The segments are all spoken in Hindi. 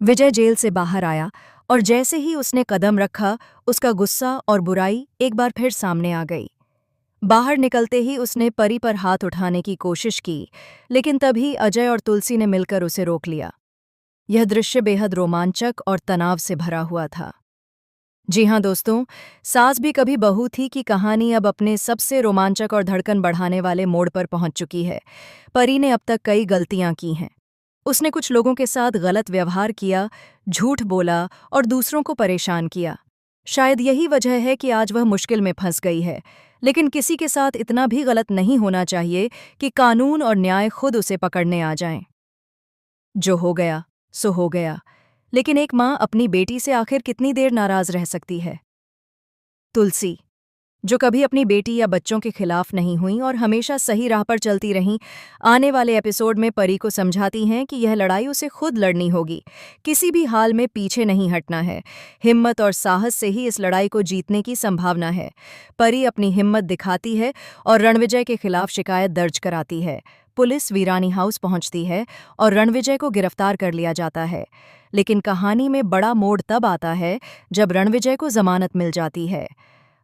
विजय जेल से बाहर आया और जैसे ही उसने कदम रखा, उसका गुस्सा और बुराई एक बार फिर सामने आ गई। बाहर निकलते ही उसने परी पर हाथ उठाने की कोशिश की, लेकिन तभी अजय और तुलसी ने मिलकर उसे रोक लिया। यह दृश्य बेहद रोमांचक और तनाव से भरा हुआ था। जी हाँ दोस्तों, सास भी कभी बहू थी की कहानी अब अपने सबसे रोमांचक और धड़कन बढ़ाने वाले मोड़ पर पहुंच चुकी है। परी ने अब तक कई गलतियां की हैं। उसने कुछ लोगों के साथ गलत व्यवहार किया, झूठ बोला और दूसरों को परेशान किया। शायद यही वजह है कि आज वह मुश्किल में फंस गई है। लेकिन किसी के साथ इतना भी गलत नहीं होना चाहिए कि कानून और न्याय खुद उसे पकड़ने आ जाएं। जो हो गया सो हो गया, लेकिन एक माँ अपनी बेटी से आखिर कितनी देर नाराज रह सकती है। तुलसी, जो कभी अपनी बेटी या बच्चों के खिलाफ नहीं हुई और हमेशा सही राह पर चलती रहीं, आने वाले एपिसोड में परी को समझाती हैं कि यह लड़ाई उसे खुद लड़नी होगी, किसी भी हाल में पीछे नहीं हटना है। हिम्मत और साहस से ही इस लड़ाई को जीतने की संभावना है। परी अपनी हिम्मत दिखाती है और रणविजय के खिलाफ शिकायत दर्ज कराती है। पुलिस वीरानी हाउस पहुंचती है और रणविजय को गिरफ्तार कर लिया जाता है। लेकिन कहानी में बड़ा मोड़ तब आता है जब रणविजय को जमानत मिल जाती है।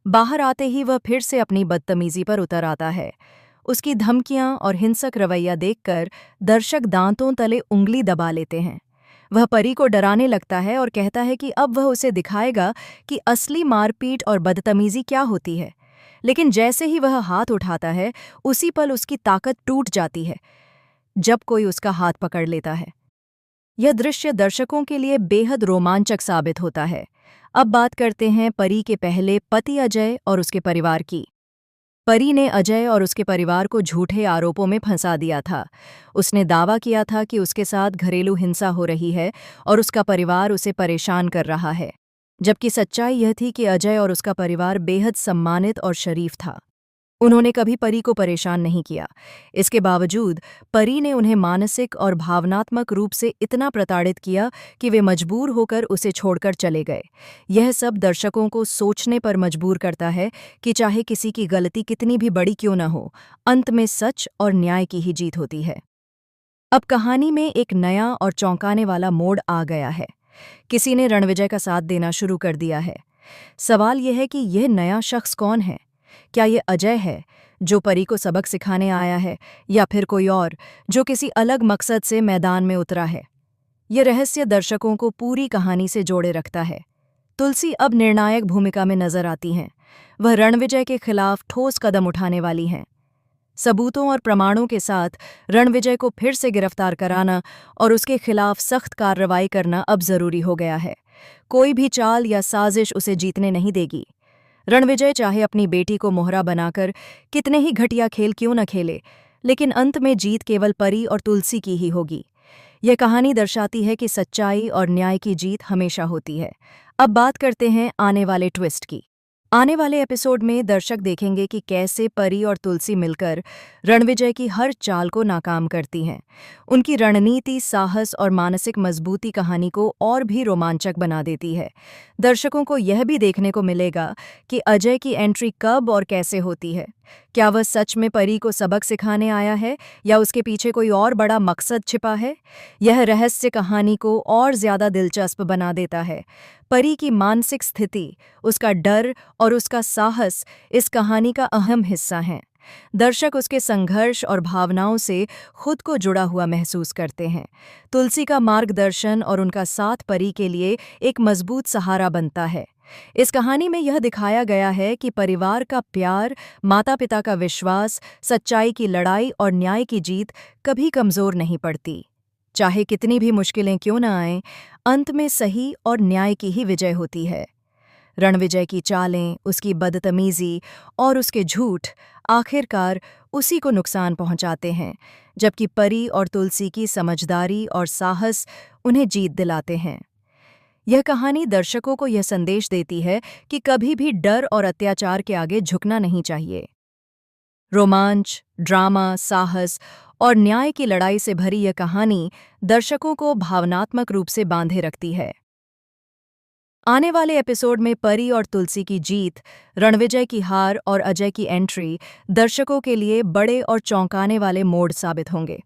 बाहर आते ही वह फिर से अपनी बदतमीजी पर उतर आता है। उसकी धमकियां और हिंसक रवैया देखकर दर्शक दांतों तले उंगली दबा लेते हैं। वह परी को डराने लगता है और कहता है कि अब वह उसे दिखाएगा कि असली मारपीट और बदतमीजी क्या होती है। लेकिन जैसे ही वह हाथ उठाता है, उसी पल उसकी ताकत टूट जाती है, जब कोई उसका हाथ पकड़ लेता है। यह दृश्य दर्शकों के लिए बेहद रोमांचक साबित होता है। अब बात करते हैं परी के पहले पति अजय और उसके परिवार की। परी ने अजय और उसके परिवार को झूठे आरोपों में फंसा दिया था। उसने दावा किया था कि उसके साथ घरेलू हिंसा हो रही है और उसका परिवार उसे परेशान कर रहा है, जबकि सच्चाई यह थी कि अजय और उसका परिवार बेहद सम्मानित और शरीफ था। उन्होंने कभी परी को परेशान नहीं किया। इसके बावजूद परी ने उन्हें मानसिक और भावनात्मक रूप से इतना प्रताड़ित किया कि वे मजबूर होकर उसे छोड़कर चले गए। यह सब दर्शकों को सोचने पर मजबूर करता है कि चाहे किसी की गलती कितनी भी बड़ी क्यों न हो, अंत में सच और न्याय की ही जीत होती है। अब कहानी में एक नया और चौंकाने वाला मोड़ आ गया है। किसी ने रणविजय का साथ देना शुरू कर दिया है। सवाल यह है कि यह नया शख्स कौन है? क्या ये अजय है, जो परी को सबक सिखाने आया है, या फिर कोई और, जो किसी अलग मकसद से मैदान में उतरा है? ये रहस्य दर्शकों को पूरी कहानी से जोड़े रखता है। तुलसी अब निर्णायक भूमिका में नजर आती हैं। वह रणविजय के खिलाफ ठोस कदम उठाने वाली हैं। सबूतों और प्रमाणों के साथ रणविजय को फिर से गिरफ्तार कराना और उसके खिलाफ सख्त कार्रवाई करना अब जरूरी हो गया है। कोई भी चाल या साजिश उसे जीतने नहीं देगी। रणविजय चाहे अपनी बेटी को मोहरा बनाकर कितने ही घटिया खेल क्यों न खेले, लेकिन अंत में जीत केवल परी और तुलसी की ही होगी। यह कहानी दर्शाती है कि सच्चाई और न्याय की जीत हमेशा होती है। अब बात करते हैं आने वाले ट्विस्ट की। आने वाले एपिसोड में दर्शक देखेंगे कि कैसे परी और तुलसी मिलकर रणविजय की हर चाल को नाकाम करती हैं। उनकी रणनीति, साहस और मानसिक मजबूती कहानी को और भी रोमांचक बना देती है। दर्शकों को यह भी देखने को मिलेगा कि अजय की एंट्री कब और कैसे होती है। क्या वह सच में परी को सबक सिखाने आया है या उसके पीछे कोई और बड़ा मकसद छिपा है? यह रहस्य कहानी को और ज्यादा दिलचस्प बना देता है। परी की मानसिक स्थिति, उसका डर और उसका साहस इस कहानी का अहम हिस्सा हैं। दर्शक उसके संघर्ष और भावनाओं से खुद को जुड़ा हुआ महसूस करते हैं। तुलसी का मार्गदर्शन और उनका साथ परी के लिए एक मजबूत सहारा बनता है। इस कहानी में यह दिखाया गया है कि परिवार का प्यार, माता-पिता का विश्वास, सच्चाई की लड़ाई और न्याय की जीत कभी कमजोर नहीं पड़ती। चाहे कितनी भी मुश्किलें क्यों न आएं, अंत में सही और न्याय की ही विजय होती है। रणविजय की चालें, उसकी बदतमीजी और उसके झूठ आखिरकार उसी को नुकसान पहुंचाते हैं, जबकि परी और तुलसी की समझदारी और साहस उन्हें जीत दिलाते हैं। यह कहानी दर्शकों को यह संदेश देती है कि कभी भी डर और अत्याचार के आगे झुकना नहीं चाहिए। रोमांच, ड्रामा, साहस और न्याय की लड़ाई से भरी यह कहानी दर्शकों को भावनात्मक रूप से बांधे रखती है। आने वाले एपिसोड में परी और तुलसी की जीत, रणविजय की हार और अजय की एंट्री दर्शकों के लिए बड़े और चौंकाने वाले मोड़ साबित होंगे।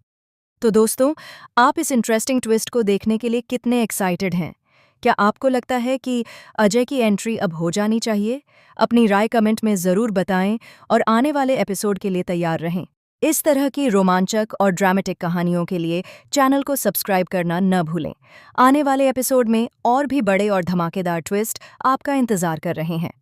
तो दोस्तों, आप इस इंटरेस्टिंग ट्विस्ट को देखने के लिए कितने एक्साइटेड हैं? क्या आपको लगता है कि अजय की एंट्री अब हो जानी चाहिए? अपनी राय कमेंट में ज़रूर बताएं और आने वाले एपिसोड के लिए तैयार रहें। इस तरह की रोमांचक और ड्रामेटिक कहानियों के लिए चैनल को सब्सक्राइब करना न भूलें। आने वाले एपिसोड में और भी बड़े और धमाकेदार ट्विस्ट आपका इंतज़ार कर रहे हैं।